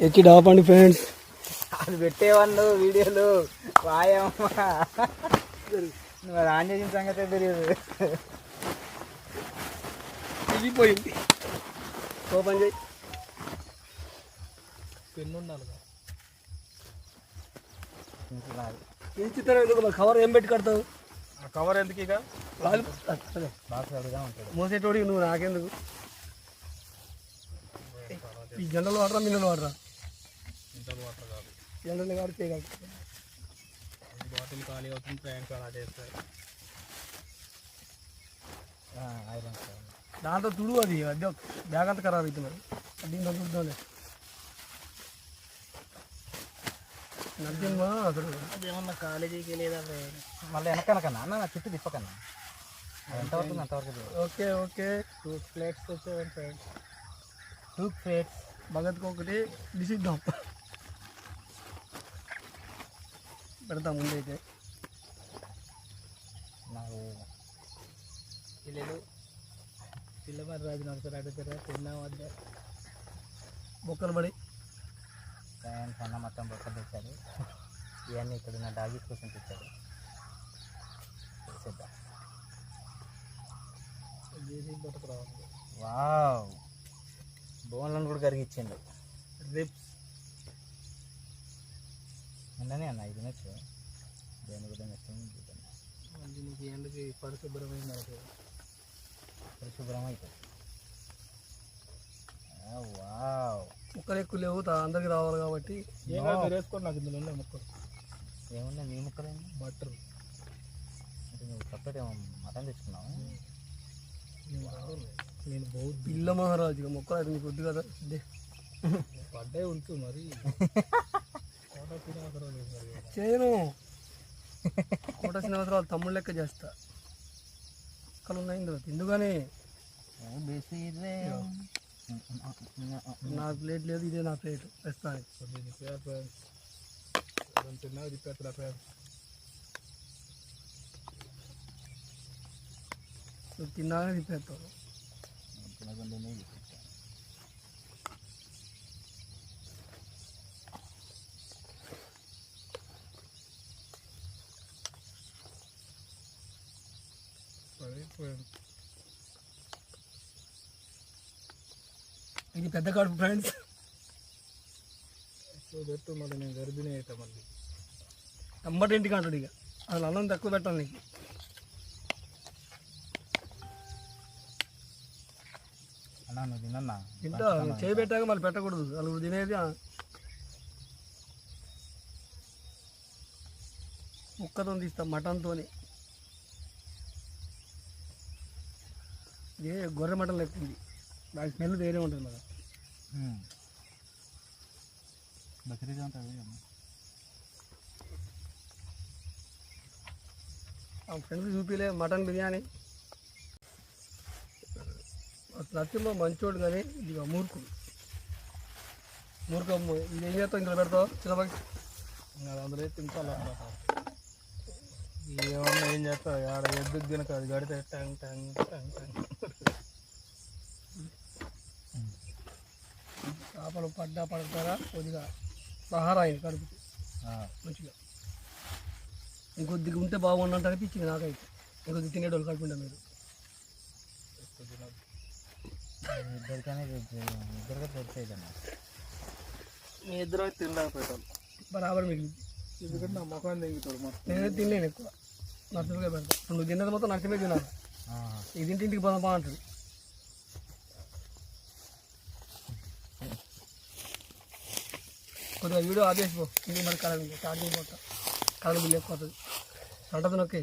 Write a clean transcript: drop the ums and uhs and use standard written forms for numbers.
ఎక్కి డాపండి ఫ్రెండ్స్. అది పెట్టేవాళ్ళు వీడియోలు వాయమ్మా నువ్వు అది ఆన్ చేసిన సంగతే తెలియదు. వెళ్ళిపోయింది. ఓపెన్ చేయి. పెన్ను ఉండాలి కవర్ ఏం పెట్టి కడతావు? ఆ కవర్ ఎందుకు ఇక బాక్స్ అడుగుదా ఉంటాడు మోసేటోడి. నువ్వు నాకెందుకు? ఈ జనరల్ వాటరా మినరల్ వాటరా? జనరల్ కాదు చేయగలరు. బాటిల్ ఖాళీ అవుతుంది, ట్యాంక్ అలా చేస్తారు. దాంతో తుడు అది అదే బ్యాగ్ అంతా ఖరాబ్ అవుతుంది. మరి దీంతో చూద్దాంలే. నచ్చిందా అసలు? అదేమన్నా కాలేజీకి లేదా మళ్ళీ వెనకనకన్నా అన్న నా చుట్టూ తిప్పకన్నా ఎంత అవుతుంది అంతవరకు. Okay okay. 2 ప్లేట్స్ వచ్చేవాడి ఫ్రెండ్స్. 2 ప్లేట్స్ భగత్కి ఒకటి డిసిద్దాం. పెడతాం ముందైతే. నాకు పిల్లవారి రాజు నడుస్తారు అడుగుతారా తిన్నా వద్ద బొక్కలు పడి ఫ్యాన్స్ అన్న మొత్తం బొక్కలు తెచ్చారు. ఇవన్నీ ఇక్కడ ఉన్న డాగీస్ కోసం తెచ్చారు. వావ్, బోన్లను కూడా కరిగిచ్చిండు. రిప్స్ ఉండనే అన్న ఇది నచ్చు దేని కూడా నచ్చింది. నీకు ఎందుకు పరిశుభ్రమైంది పరిశుభ్రం అవుతుంది. వావ్, ముక్కలు ఎక్కువ లేవు అందరికి రావాలి కాబట్టి వేసుకోండి. నాకు ఇందులో ఉన్నాయి ముక్కలు. ఏమున్నాయి మీ ముక్కలేండి? బటర్. అంటే నువ్వు సపరేట్ ఏమో మటన్ తెచ్చుకున్నావు? నేను బహుత్ పిల్ల మహారాజుగా మొక్కలు అయితే నీకు వద్దు కదా. పడ్డాయి ఉంచు మరి చేయను. కోట శ్రీనివాసరావు తమ్ముడు లెక్క చేస్తా. మొక్కలు ఉన్నాయి ఇందులో తిందుగానే. నా ప్లేట్ లేదు, ఇదే నా ప్లేట్ ప్రస్తుతానికి. నువ్వు తిన్నాక తిప్పేస్తావు. ఇది పెద్ద కడుపు ఫ్రెండ్స్. పెట్టు మళ్ళీ నేను గర్భిణీ అవుతా. మళ్ళీ అమ్మటి ఇంటికి అంటాడు. ఇక అసలు అన్నం తక్కువ పెట్టాలి నీకు. అన్నా నువ్వు తిన్నా తింటా. చేయి పెట్టాక మళ్ళీ పెట్టకూడదు. వాళ్ళు తినేది ముక్కతో తీస్తాం, మటన్తో. ఏ గొర్రె మటన్ లెక్కుంది. దాని స్మెల్ వేరే ఉంటుంది కదా. బక్రీగా ఉంటుంది. ఫ్రెండ్స్ చూపిలే మటన్ బిర్యానీ. నచ్చిందో మంచోడు కానీ ఇది మూర్ఖుడు. ఇది ఏం చేస్తావు? ఇందులో పెడతావు చిన్నబాకి. అందులో తింటాలన్నమాట. ఏమన్నా ఏం చేస్తావు? ఆడ ఎద్దుకు తినక అది గడితే టంగ్ టంగ్ టంగ్ టంగ్. చేపలు పడతారా కొద్దిగా ఆహారం అయింది కడుపుకి మంచిగా. ఇంకొద్దిగా ఉంటే బాగుండంటే అనిపించింది నాకైతే. ఇంకొద్ది తినేటోళ్ళు కడుపుంటా మీరు. మీ ఇద్దరు తినలేకపోతాను బరాబర్ మిగిలింది. ఎందుకంటే నా మొఖం తెంగుతాడు మొత్తం. నేనే తినలేను ఎక్కువ. నర్సింగ్గా పెడతా. నువ్వు తిన్నది మొత్తం నర్సింగ్గా తినాలి. ఇది ఇంటింటికి పదపా అంటాడు. కొద్దిగా వీడియో ఆపేసిపో. ఇంటికి మరి కరెంట్ ఛార్జింగ్ పోతా. కరెంట్ బిల్ ఎక్కువ అవుతుంది. అంటది నొక్కే.